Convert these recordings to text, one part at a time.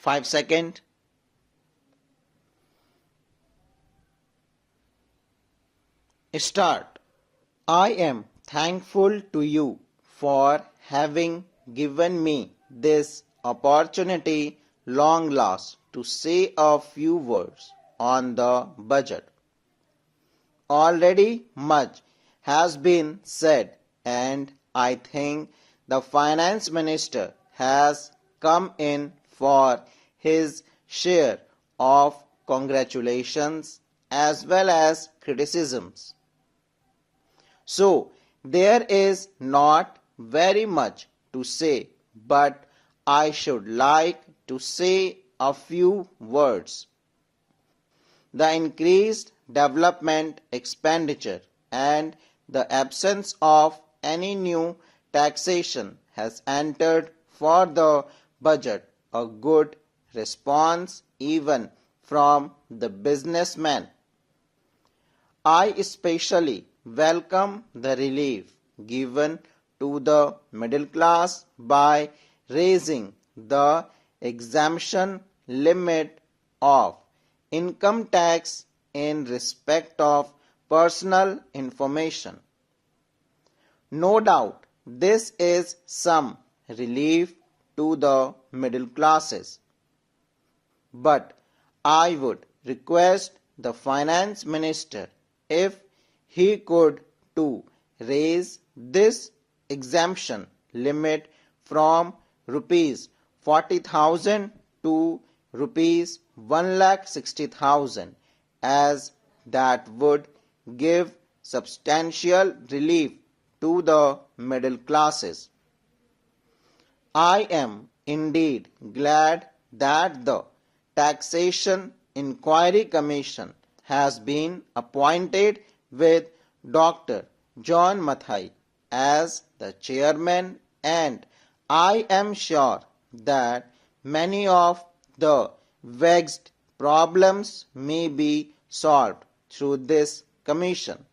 5 seconds. Start. I am thankful to you for having given me this opportunity long last to say a few words on the budget. Already much has been said, and I think the finance minister has come in for his share of congratulations as well as criticisms. So there is not very much to say, but I should like to say a few words. The increased development expenditure and the absence of any new taxation has entered for the budget a good response even from the businessmen. I especially welcome the relief given to the middle class by raising the exemption limit of income tax in respect of personal information. No doubt this is some relief to the middle classes. But I would request the finance minister if he could to raise this exemption limit from rupees 40,000 to rupees 1,60,000, as that would give substantial relief to the middle classes. I am indeed glad that the Taxation Inquiry Commission has been appointed with Dr. John Mathai as the chairman, and I am sure that many of the vexed problems may be solved through this commission.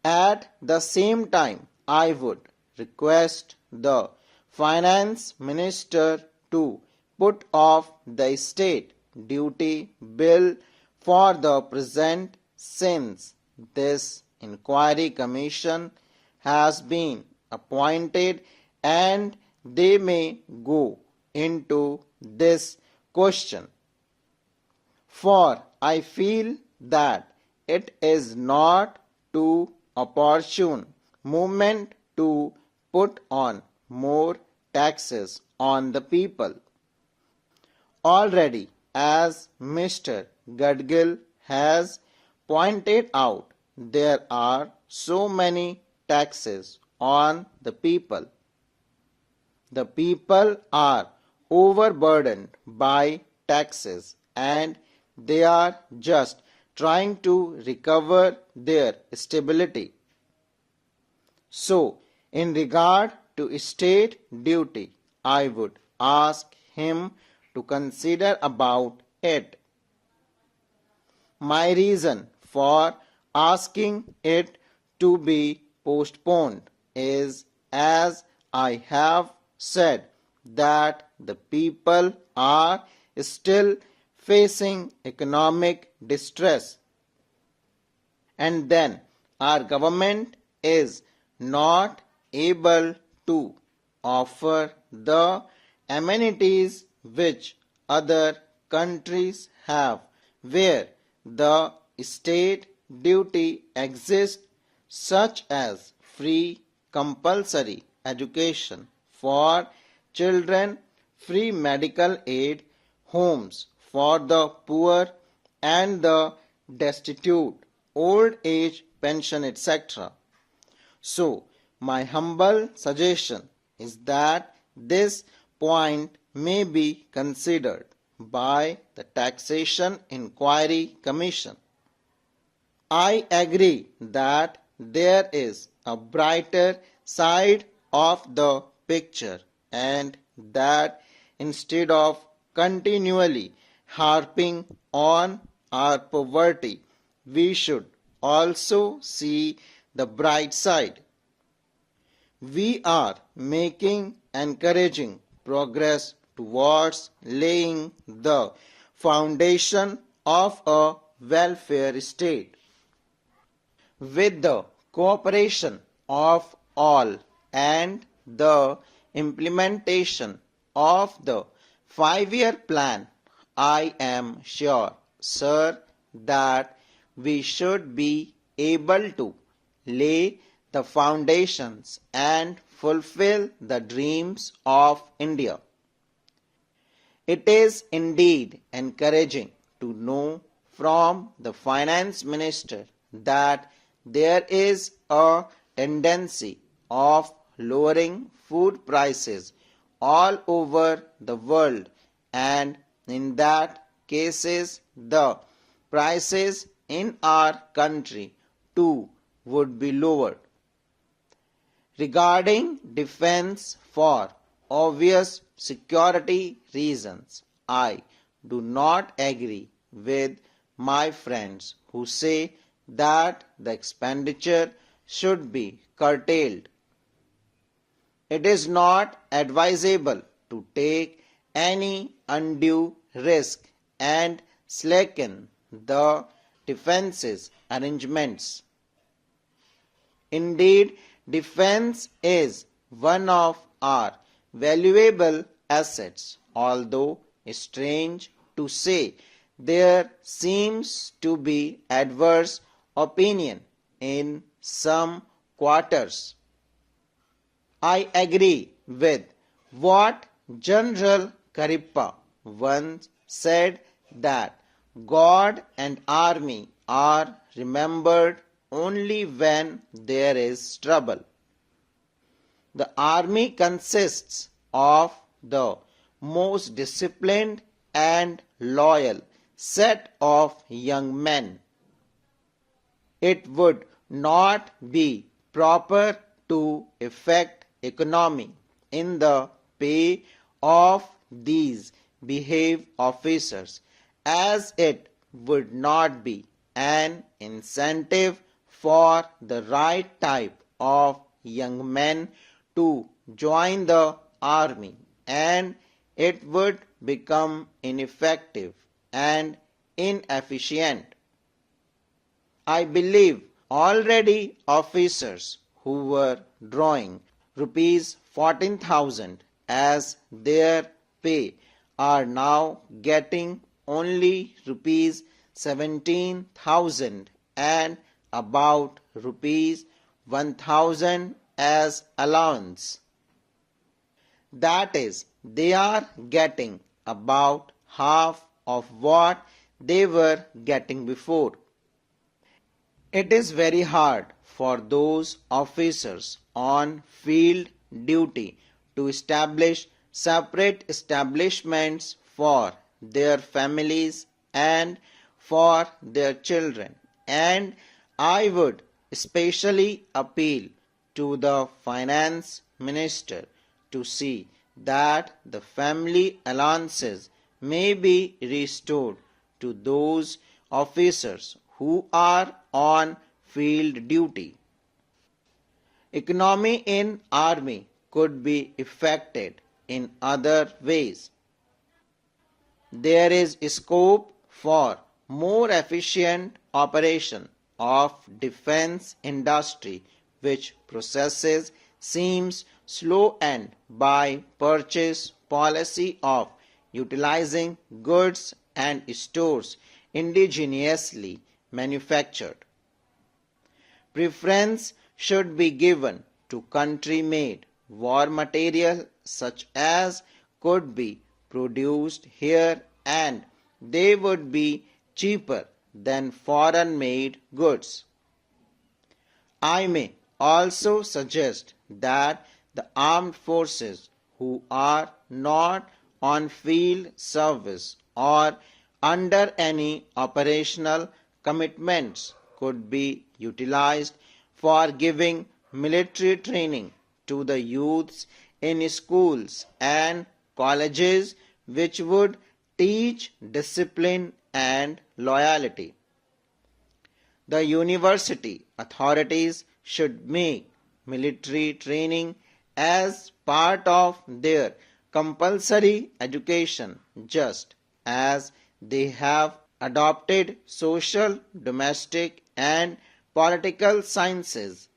At the same time, I would request the finance minister to put off the state duty bill for the present, since this inquiry commission has been appointed and they may go into this question. For I feel that it is not too opportune moment to put on more taxes on the people. Already, as Mr. Gadgil has pointed out, there are so many taxes on the people. The people are overburdened by taxes and they are just trying to recover their stability. So, in regard to state duty, I would ask him to consider about it. My reason for asking it to be postponed is, as I have said, that the people are still facing economic distress, and then our government is not able to offer the amenities which other countries have, where the state duty exists, such as free compulsory education for children, free medical aid, homes for the poor and the destitute, old age pension, etc. So, my humble suggestion is that this point may be considered by the Taxation Inquiry Commission. I agree that there is a brighter side of the picture, and that instead of continually harping on our poverty, we should also see the bright side. We are making encouraging progress towards laying the foundation of a welfare state. With the cooperation of all and the implementation of the 5-year plan, I am sure, sir, that we should be able to lay the foundations and fulfill the dreams of India. It is indeed encouraging to know from the finance minister that there is a tendency of lowering food prices all over the world, and in that cases the prices in our country too would be lowered. Regarding defense, for obvious security reasons, I do not agree with my friends who say that the expenditure should be curtailed. It is not advisable to take any undue risk and slacken the defense's arrangements. Indeed, defense is one of our valuable assets, although strange to say, there seems to be adverse opinion in some quarters. I agree with what General Karippa once said, that God and army are remembered only when there is trouble. The army consists of the most disciplined and loyal set of young men. It would not be proper to effect economy in the pay of these behaved officers, as it would not be an incentive for the right type of young men to join the army, and it would become ineffective and inefficient. I believe already officers who were drawing rupees 14,000 as their pay are now getting only rupees 17,000 and about rupees 1,000 as allowance. That is, they are getting about half of what they were getting before. It is very hard for those officers on field duty to establish separate establishments for their families and for their children, and I would especially appeal to the finance minister to see that the family allowances may be restored to those officers who are on field duty. Economy in army could be effected in other ways. There is scope for more efficient operation of defense industry, which processes seems slow, and by purchase policy of utilizing goods and stores indigenously manufactured. Preference should be given to country-made war material such as could be produced here, and they would be cheaper than foreign-made goods. I may also suggest that the armed forces who are not on field service or under any operational commitments could be utilized for giving military training to the youths in schools and colleges, which would teach discipline and loyalty. The university authorities should make military training as part of their compulsory education just as they have adopted social, domestic and political sciences.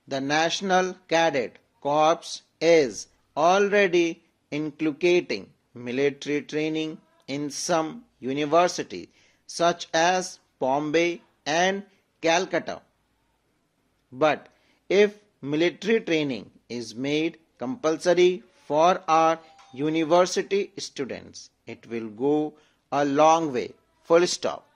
The National Cadet Corps is already inculcating military training in some universities such as Bombay and Calcutta. But if military training is made compulsory for our university students, it will go a long way. Full stop.